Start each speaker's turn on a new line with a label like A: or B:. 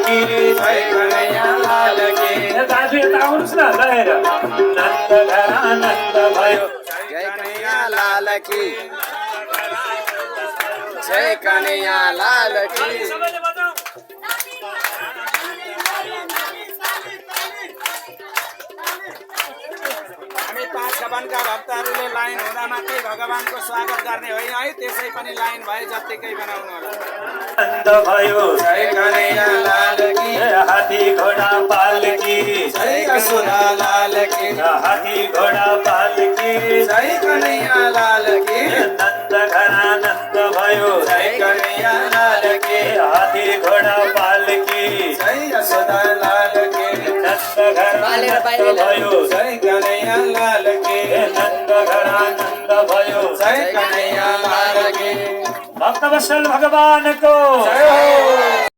A: की
B: जय कन्हैया लाल की
A: दाजु यता आउनुहोस् न गएर नन्द घरानन्द भयो
B: जय कन्हैया लाल की जय कन्हैया लाल की हामी पाँच छपनका भक्तहरूले लाइन हुँदा मात्रै भगवानको स्वागत गर्ने होइन है त्यसै पनि लाइन भए जत्तिकै बनाउनु होला
A: नन्द भयो
B: जय कन्हैया लाल की
A: हाथी घोडा पालकी
B: जय यशोदा लाल की
A: हाथी घोडा पालकी
B: जय कन्हैया लाल की
A: नन्द घरानन्द भयो
B: जय कन्हैया लाल की
A: हाथी घोडा पालकी
B: जय यशोदा लाल की
A: नन्द घरानन्द भयो
B: जय कन्हैया लाल की
A: नन्द घरानन्द भयो
B: जय कन्हैया लाल की
A: भक्तवत्सल भगवानको
B: जय हो।